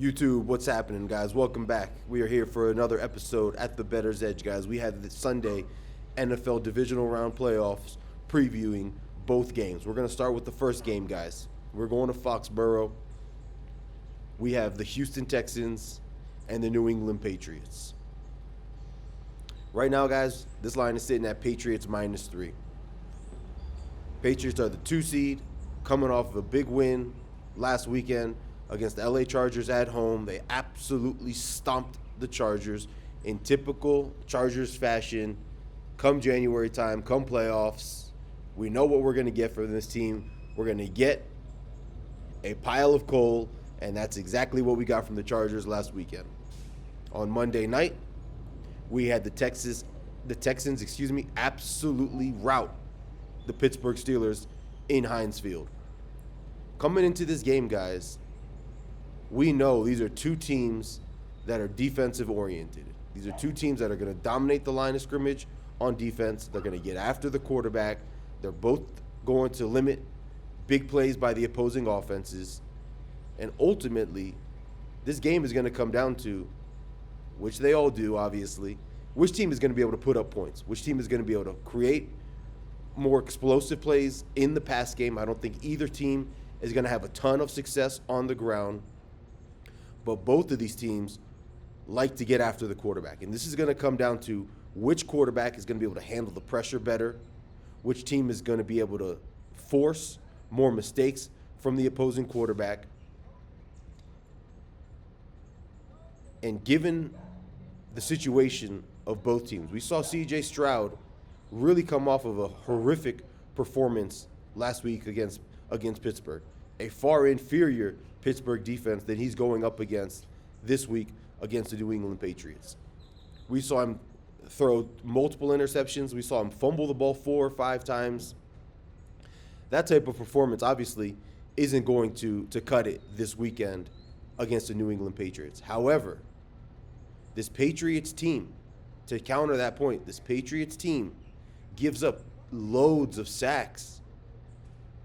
YouTube, what's happening, guys? Welcome back. We are here for another episode at the Bettors Edge, guys. We have the Sunday NFL Divisional Round playoffs previewing both games. We're going to start with the first game, guys. We're going to Foxborough. We have the Houston Texans and the New England Patriots. Right now, guys, this line is sitting at Patriots -3. Patriots are the 2 seed, coming off of a big win last weekend against the LA Chargers at home. They absolutely stomped the Chargers in typical Chargers fashion. Come January time, come playoffs, we know what we're going to get from this team. We're going to get a pile of coal, and that's exactly what we got from the Chargers last weekend. On Monday night, we had the Texans, absolutely rout the Pittsburgh Steelers in Heinz Field. Coming into this game, guys, we know these are two teams that are defensive oriented. These are two teams that are going to dominate the line of scrimmage on defense. They're going to get after the quarterback. They're both going to limit big plays by the opposing offenses. And ultimately, this game is going to come down to, which they all do, obviously, which team is going to be able to put up points, which team is going to be able to create more explosive plays in the pass game. I don't think either team is going to have a ton of success on the ground. But both of these teams like to get after the quarterback. And this is going to come down to which quarterback is going to be able to handle the pressure better, which team is going to be able to force more mistakes from the opposing quarterback. And given the situation of both teams, we saw C.J. Stroud really come off of a horrific performance last week against Pittsburgh, a far inferior Pittsburgh defense that he's going up against this week against the New England Patriots. We saw him throw multiple interceptions. We saw him fumble the ball 4 or 5 times. That type of performance obviously isn't going to cut it this weekend against the New England Patriots. However, this Patriots team, to counter that point, this Patriots team gives up loads of sacks.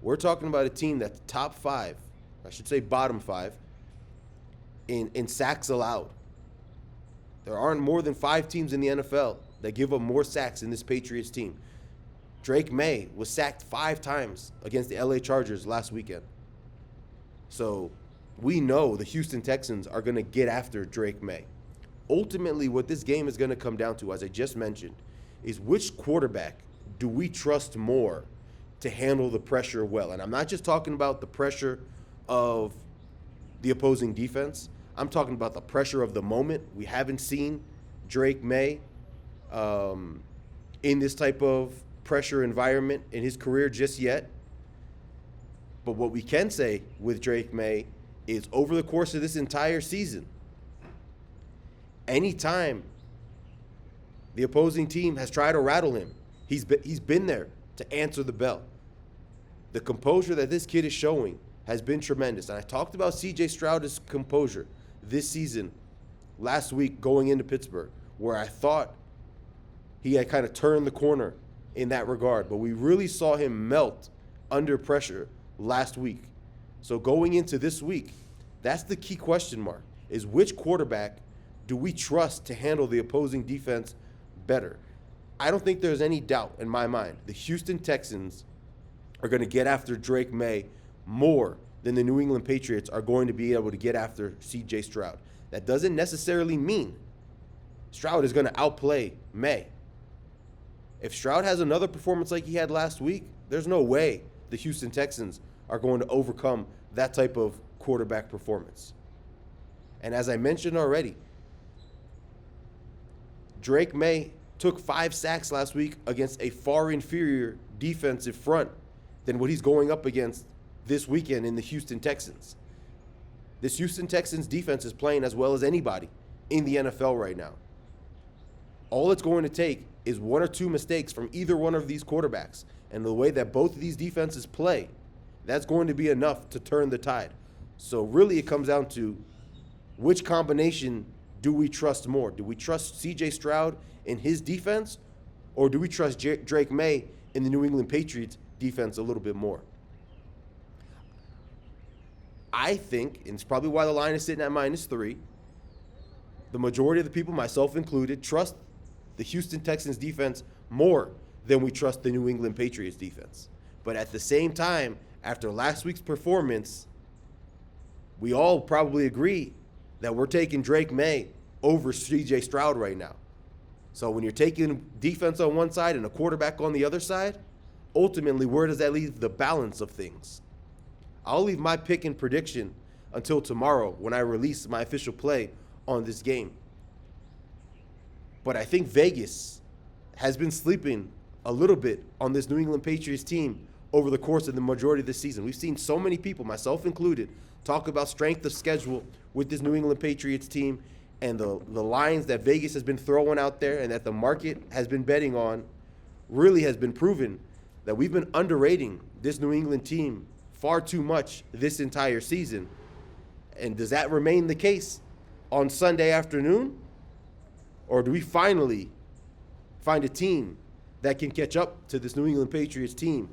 We're talking about a team that's top 5, I should say bottom 5, in sacks allowed. There aren't more than 5 teams in the NFL that give up more sacks than this Patriots team. Drake May was sacked 5 times against the LA Chargers last weekend. So we know the Houston Texans are going to get after Drake May. Ultimately, what this game is going to come down to, as I just mentioned, is which quarterback do we trust more to handle the pressure well? And I'm not just talking about the pressure of the opposing defense. I'm talking about the pressure of the moment. We haven't seen Drake May in this type of pressure environment in his career just yet. But what we can say with Drake May is over the course of this entire season, anytime the opposing team has tried to rattle him, he's been there to answer the bell. The composure that this kid is showing has been tremendous. And I talked about C.J. Stroud's composure this season last week going into Pittsburgh, where I thought he had kind of turned the corner in that regard. But we really saw him melt under pressure last week. So going into this week, that's the key question mark, is which quarterback do we trust to handle the opposing defense better? I don't think there's any doubt in my mind. The Houston Texans are going to get after Drake May more than the New England Patriots are going to be able to get after C.J. Stroud. That doesn't necessarily mean Stroud is going to outplay May. If Stroud has another performance like he had last week, there's no way the Houston Texans are going to overcome that type of quarterback performance. And as I mentioned already, Drake May took 5 sacks last week against a far inferior defensive front than what he's going up against this weekend in the Houston Texans. This Houston Texans defense is playing as well as anybody in the NFL right now. All it's going to take is 1 or 2 mistakes from either one of these quarterbacks. And the way that both of these defenses play, that's going to be enough to turn the tide. So really it comes down to which combination do we trust more? Do we trust C.J. Stroud in his defense, or do we trust Drake May in the New England Patriots defense a little bit more? I think, and it's probably why the line is sitting at -3, the majority of the people, myself included, trust the Houston Texans defense more than we trust the New England Patriots defense. But at the same time, after last week's performance, we all probably agree that we're taking Drake May over CJ Stroud right now. So when you're taking defense on one side and a quarterback on the other side, ultimately, where does that leave the balance of things? I'll leave my pick and prediction until tomorrow when I release my official play on this game. But I think Vegas has been sleeping a little bit on this New England Patriots team over the course of the majority of the season. We've seen so many people, myself included, talk about strength of schedule with this New England Patriots team and the lines that Vegas has been throwing out there and that the market has been betting on really has been proven that we've been underrating this New England team far too much this entire season. And does that remain the case on Sunday afternoon? Or do we finally find a team that can catch up to this New England Patriots team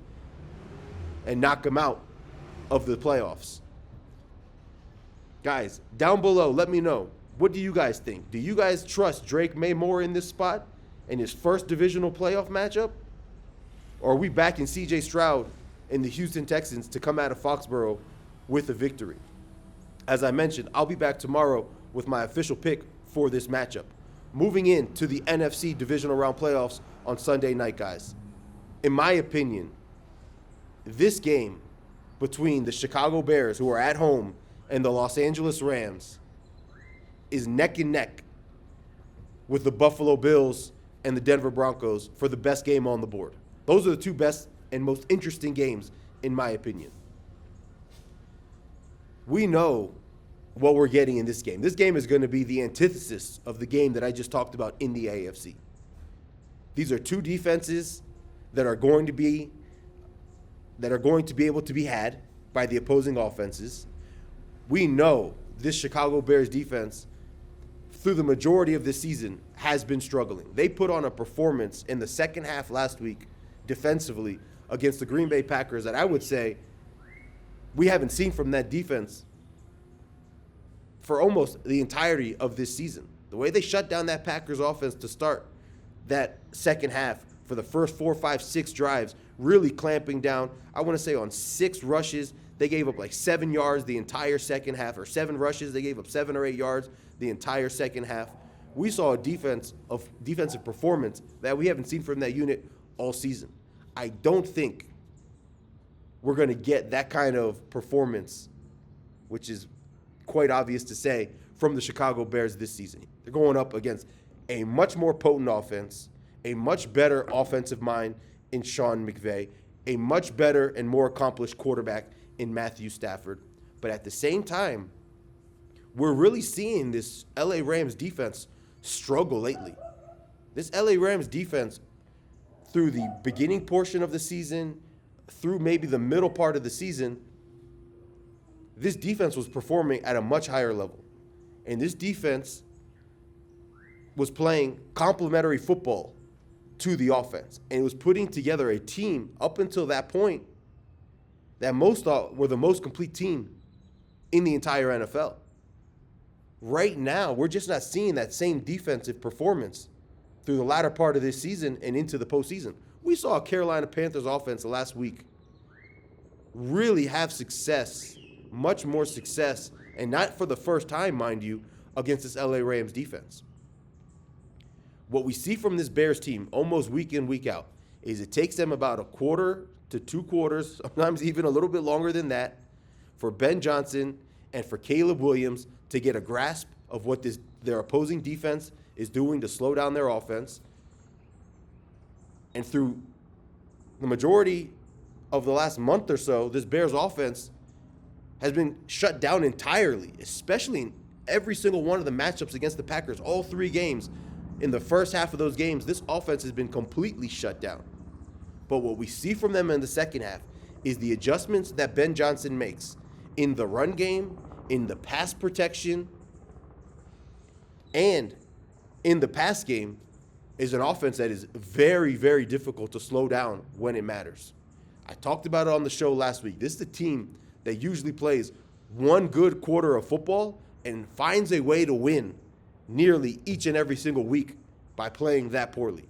and knock them out of the playoffs? Guys, down below, let me know. What do you guys think? Do you guys trust Drake May more in this spot in his first divisional playoff matchup? Or are we backing CJ Stroud and the Houston Texans to come out of Foxborough with a victory? As I mentioned, I'll be back tomorrow with my official pick for this matchup. Moving into the NFC Divisional Round playoffs on Sunday night, guys. In my opinion, this game between the Chicago Bears, who are at home, and the Los Angeles Rams is neck and neck with the Buffalo Bills and the Denver Broncos for the best game on the board. Those are the two best and most interesting games, in my opinion. We know what we're getting in this game. This game is going to be the antithesis of the game that I just talked about in the AFC. These are two defenses that are going to be able to be had by the opposing offenses. We know this Chicago Bears defense, through the majority of this season, has been struggling. They put on a performance in the second half last week defensively against the Green Bay Packers that I would say we haven't seen from that defense for almost the entirety of this season. The way they shut down that Packers offense to start that second half for the first 4, 5, 6 drives, really clamping down, I want to say on 6 rushes, they gave up like 7 yards the entire second half, or 7 rushes, they gave up 7 or 8 yards the entire second half. We saw a defensive performance that we haven't seen from that unit all season. I don't think we're going to get that kind of performance, which is quite obvious to say, from the Chicago Bears this season. They're going up against a much more potent offense, a much better offensive mind in Sean McVay, a much better and more accomplished quarterback in Matthew Stafford. But at the same time, we're really seeing this LA Rams defense struggle lately. This LA Rams defense, through the beginning portion of the season, through maybe the middle part of the season, this defense was performing at a much higher level. And this defense was playing complementary football to the offense. And it was putting together a team up until that point that most thought were the most complete team in the entire NFL. Right now, we're just not seeing that same defensive performance through the latter part of this season and into the postseason. We saw a Carolina Panthers offense last week really have success, much more success, and not for the first time, mind you, against this LA Rams defense. What we see from this Bears team almost week in, week out, is it takes them about a quarter to 2 quarters, sometimes even a little bit longer than that, for Ben Johnson and for Caleb Williams to get a grasp of what their opposing defense is doing to slow down their offense. And through the majority of the last month or so, this Bears offense has been shut down entirely, especially in every single one of the matchups against the Packers. All 3 games, in the first half of those games, this offense has been completely shut down. But what we see from them in the second half is the adjustments that Ben Johnson makes in the run game, in the pass protection, and in the pass game is an offense that is very, very difficult to slow down when it matters. I talked about it on the show last week. This is the team that usually plays one good quarter of football and finds a way to win nearly each and every single week by playing that poorly.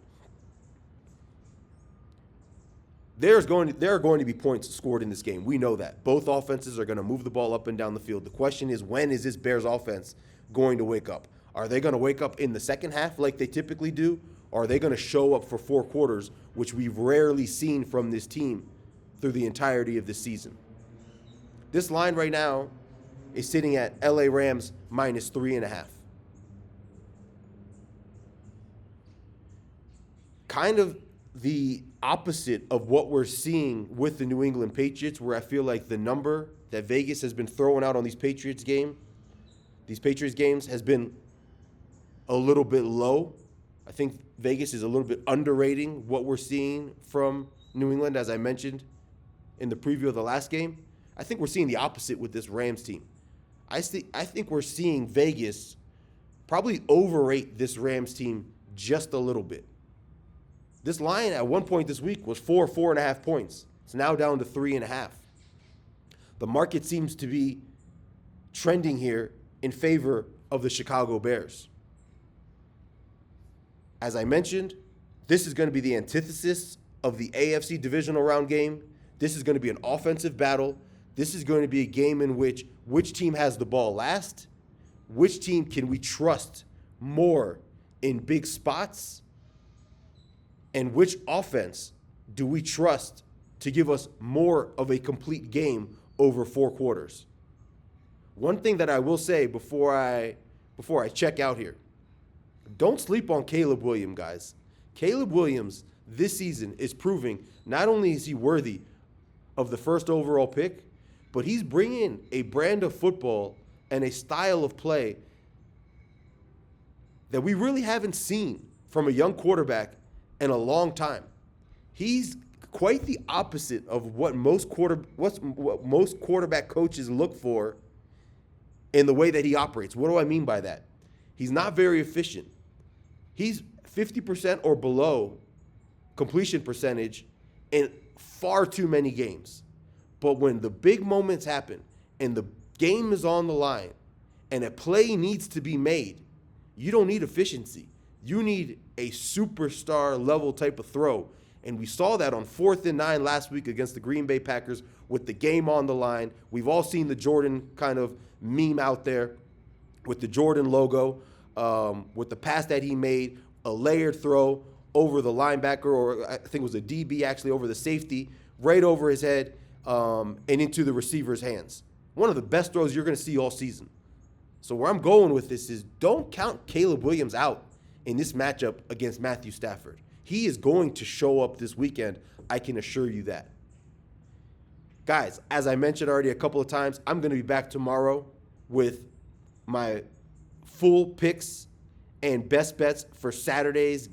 There are going to be points scored in this game. We know that. Both offenses are going to move the ball up and down the field. The question is, when is this Bears offense going to wake up? Are they going to wake up in the second half like they typically do? Or are they going to show up for 4 quarters, which we've rarely seen from this team through the entirety of this season? This line right now is sitting at LA Rams minus 3.5. Kind of the opposite of what we're seeing with the New England Patriots, where I feel like the number that Vegas has been throwing out on these Patriots games has been a little bit low. I think Vegas is a little bit underrating what we're seeing from New England, as I mentioned in the preview of the last game. I think we're seeing the opposite with this Rams team. I think we're seeing Vegas probably overrate this Rams team just a little bit. This line at one point this week was 4.5 points. It's now down to 3.5. The market seems to be trending here in favor of the Chicago Bears. As I mentioned, this is going to be the antithesis of the AFC Divisional Round game. This is going to be an offensive battle. This is going to be a game in which team has the ball last, which team can we trust more in big spots, and which offense do we trust to give us more of a complete game over 4 quarters. One thing that I will say before I check out here, don't sleep on Caleb Williams, guys. Caleb Williams this season is proving not only is he worthy of the first overall pick, but he's bringing a brand of football and a style of play that we really haven't seen from a young quarterback in a long time. He's quite the opposite of what most quarterback coaches look for in the way that he operates. What do I mean by that? He's not very efficient. He's 50% or below completion percentage in far too many games. But when the big moments happen and the game is on the line and a play needs to be made, you don't need efficiency. You need a superstar level type of throw. And we saw that on 4th and 9 last week against the Green Bay Packers with the game on the line. We've all seen the Jordan kind of meme out there with the Jordan logo, with the pass that he made, a layered throw over the linebacker, or I think it was a DB actually, over the safety, right over his head and into the receiver's hands. One of the best throws you're going to see all season. So where I'm going with this is, don't count Caleb Williams out in this matchup against Matthew Stafford. He is going to show up this weekend. I can assure you that. Guys, as I mentioned already a couple of times, I'm going to be back tomorrow with my full picks and best bets for Saturday's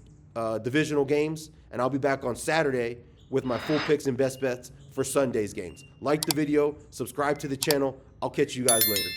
divisional games. And I'll be back on Saturday with my full picks and best bets for Sunday's games. Like the video, subscribe to the channel. I'll catch you guys later.